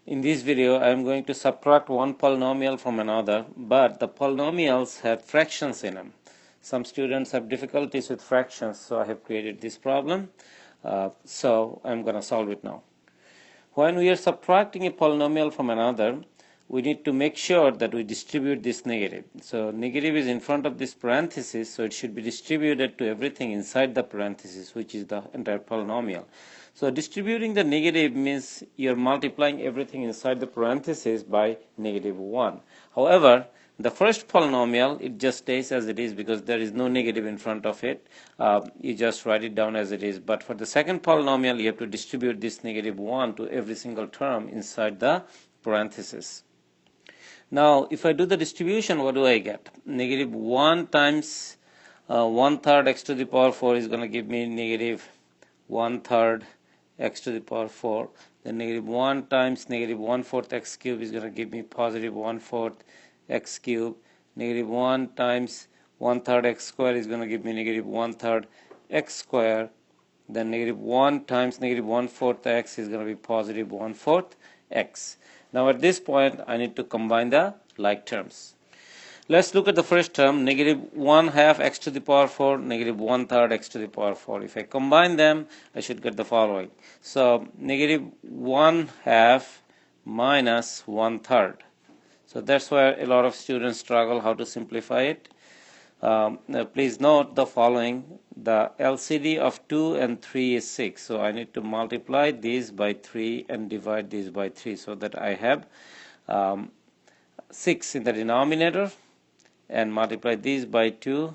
In this video, I am going to subtract one polynomial from another, but the polynomials have fractions in them. Some students have difficulties with fractions, so I have created this problem. So I'm going to solve it now. When we are subtracting a polynomial from another, we need to make sure that we distribute this negative. So negative is in front of this parenthesis, so it should be distributed to everything inside the parenthesis, which is the entire polynomial. So distributing the negative means you're multiplying everything inside the parenthesis by -1. However, the first polynomial, it just stays as it is because there is no negative in front of it. You just write it down as it is. But for the second polynomial, you have to distribute this -1 to every single term inside the parenthesis. Now, if I do the distribution, what do I get? -1 times 1/3 x to the power 4 is going to give me -1/3 x to the power 4. Then -1 times -1/4 x cube is going to give me +1/4 x cube. -1 times 1/3 x square is going to give me -1/3 x square. Then -1 times -1/4 x is going to be +1/4 x. Now at this point I need to combine the like terms. Let's look at the first term, -1/2 x to the power 4, -1/3 x to the power 4. If I combine them, I should get the following. So -1/2 minus 1/3. So that's where a lot of students struggle how to simplify it. Please note the following. The LCD of 2 and 3 is 6. So I need to multiply these by 3 and divide these by 3 so that I have 6 in the denominator, and multiply these by 2,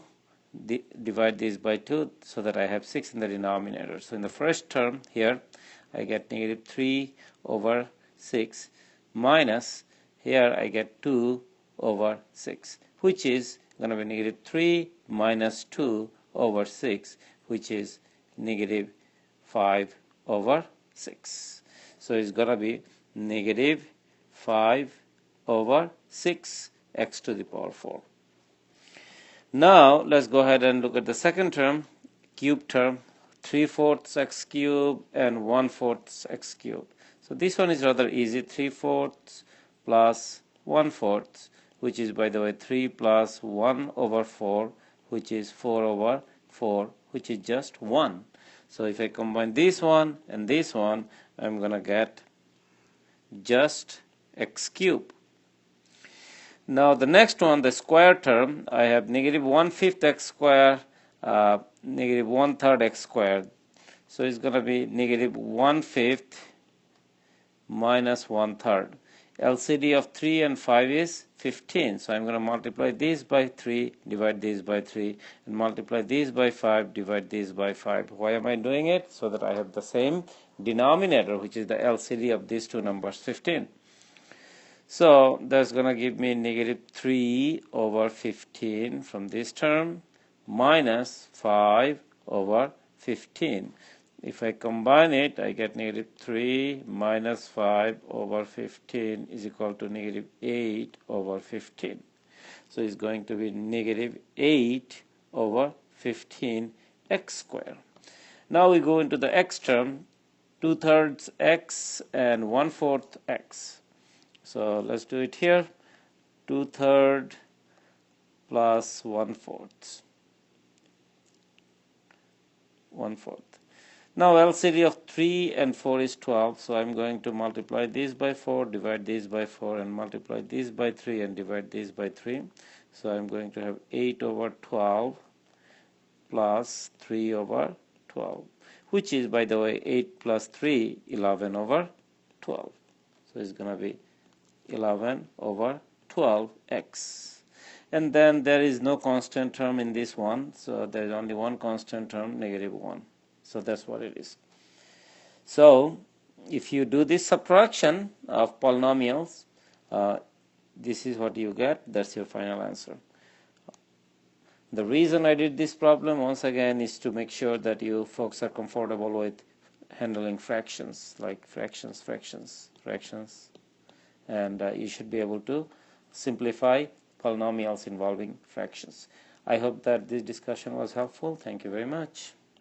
divide these by 2 so that I have 6 in the denominator. So in the first term here I get -3/6 minus here I get 2/6, which is going to be -3 minus 2/6, which is -5/6. So it's going to be -5/6 x to the power 4. Now let's go ahead and look at the second term, cube term, 3/4 x cube and 1/4 x cube. So this one is rather easy, 3/4 plus 1/4, which is, by the way, 3 plus 1/4, which is 4/4, which is just 1. So if I combine this one and this one, I'm going to get just x cube. Now the next one, the square term, I have -1/5 x square, -1/3 x squared. So it's going to be -1/5 minus 1/3. LCD of 3 and 5 is 15. So I'm going to multiply these by 3, divide these by 3, and multiply these by 5, divide these by 5. Why am I doing it? So that I have the same denominator, which is the LCD of these two numbers, 15. So that's going to give me -3/15 from this term minus 5/15. If I combine it, I get -3 minus 5/15 is equal to -8/15. So it's going to be -8/15 x square. Now we go into the x term, 2/3 x and 1/4 x. So let's do it here. 2/3 plus 1/4. 1/4. Now LCD of 3 and 4 is 12, so I'm going to multiply these by 4, divide these by 4, and multiply these by 3 and divide these by 3. So I'm going to have 8/12 plus 3/12, which is, by the way, 8 plus 3, 11/12. So it's going to be 11/12x. And then there is no constant term in this one, so there is only one constant term, -1. So that's what it is. So if you do this subtraction of polynomials, this is what you get. That's your final answer. The reason I did this problem, once again, is to make sure that you folks are comfortable with handling fractions, like fractions, and you should be able to simplify polynomials involving fractions. I hope that this discussion was helpful. Thank you very much.